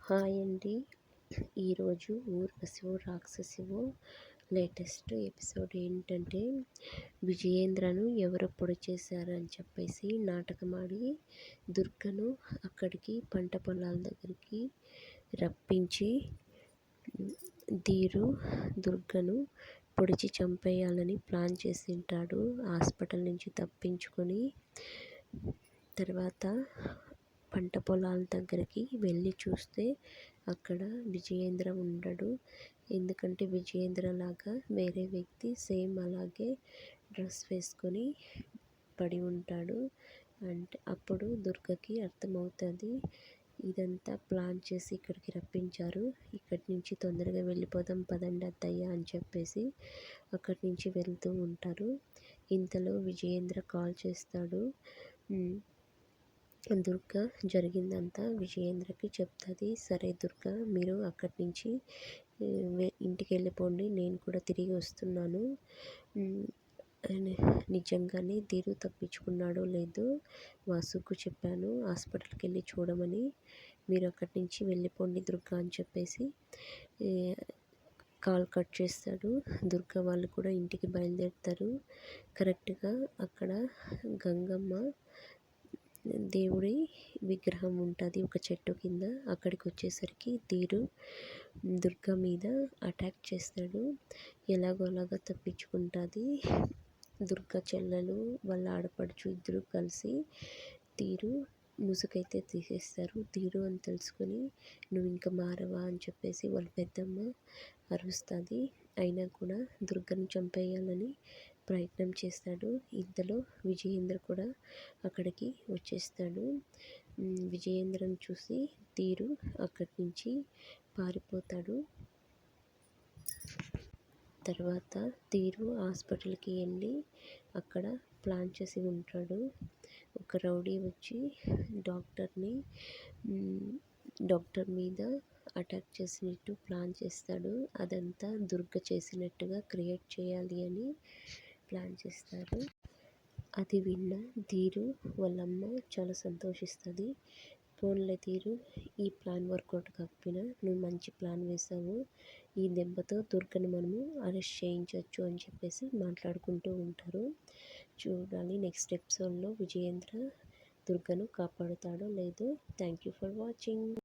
Hi అండి. ఈరోజు ఊర్వశివో రాక్షసివో latest episode ఏంటంటే, విజయేంద్రను ఎవరో పొడి చేశారని చెప్పేసి నాటకమాడి దుర్గను అక్కడికి పంట పొలాల దగ్గరికి రప్పించి ధీరు దుర్గను పొడిచి చంపేయాలని ప్లాన్ చేసింటాడు. హాస్పిటల్ నుంచి తప్పించుకొని తర్వాత పంట పొలాల దగ్గరికి వెళ్ళి చూస్తే అక్కడ విజయేంద్ర ఉండడు. ఎందుకంటే విజయేంద్ర లాగా వేరే వ్యక్తి సేమ్ అలాగే డ్రెస్ వేసుకొని పడి ఉంటాడు. అంటే అప్పుడు దుర్గకి అర్థమవుతుంది, ఇదంతా ప్లాన్ చేసి ఇక్కడికి రప్పించారు, ఇక్కడి నుంచి తొందరగా వెళ్ళిపోదాం పదండి అత్తయ్య అని చెప్పేసి అక్కడి నుంచి వెళ్తూ ఉంటారు. ఇంతలో విజయేంద్ర కాల్ చేస్తాడు. దుర్గ జరిగిందంతా విజయేంద్రకి చెప్తుంది. సరే దుర్గ, మీరు అక్కడి నుంచి ఇంటికి వెళ్ళిపోండి, నేను కూడా తిరిగి వస్తున్నాను. నిజంగానే ధీరు తప్పించుకున్నాడో లేదో వాసుకు చెప్పాను హాస్పిటల్కి వెళ్ళి చూడమని, మీరు అక్కడి నుంచి వెళ్ళిపోండి దుర్గ అని చెప్పేసి కాల్ కట్ చేస్తాడు. దుర్గ వాళ్ళు కూడా ఇంటికి బయలుదేరుతారు. కరెక్ట్గా అక్కడ గంగమ్మ దేవుడి విగ్రహం ఉంటుంది ఒక చెట్టు కింద. అక్కడికి వచ్చేసరికి ధీరు దుర్గ మీద అటాక్ చేస్తాడు. ఎలాగోలాగా తప్పించుకుంటుంది. దుర్గ చెల్లెలు వాళ్ళ ఆడపడుచు ఇద్దరు కలిసి ధీరు ముసుగైతే తీసేస్తారు. ధీరు అని తెలుసుకొని నువ్వు ఇంకా మారవా అని చెప్పేసి వాళ్ళ పెద్దమ్మ అరుస్తుంది. అయినా కూడా దుర్గను చంపేయాలని ప్రయత్నం చేస్తాడు. ఇంతలో విజయేంద్ర కూడా అక్కడికి వచ్చేస్తాడు. విజయేంద్రను చూసి ధీరు అక్కడి నుంచి పారిపోతాడు. తర్వాత ధీరు హాస్పిటల్కి వెళ్ళి అక్కడ ప్లాన్ చేసి ఉంటాడు. ఒక రౌడీ వచ్చి డాక్టర్ మీద అటాక్ చేసినట్టు ప్లాన్ చేస్తాడు. అదంతా దుర్గ చేసినట్టుగా క్రియేట్ చేయాలి అని ప్లాన్ చేస్తారు. అది విన్న ధీరు వాళ్ళమ్మ చాలా సంతోషిస్తుంది. పోన్లే ధీరు, ఈ ప్లాన్ వర్కౌట్ కాకపోయినా నువ్వు మంచి ప్లాన్ వేసావు, ఈ దెబ్బతో దుర్గను మనము అరెస్ట్ చేయించవచ్చు అని చెప్పేసి మాట్లాడుకుంటూ ఉంటారు. చూడాలి నెక్స్ట్ ఎపిసోడ్లో విజయేంద్ర దుర్గను కాపాడుతాడో లేదో. Thank you for watching.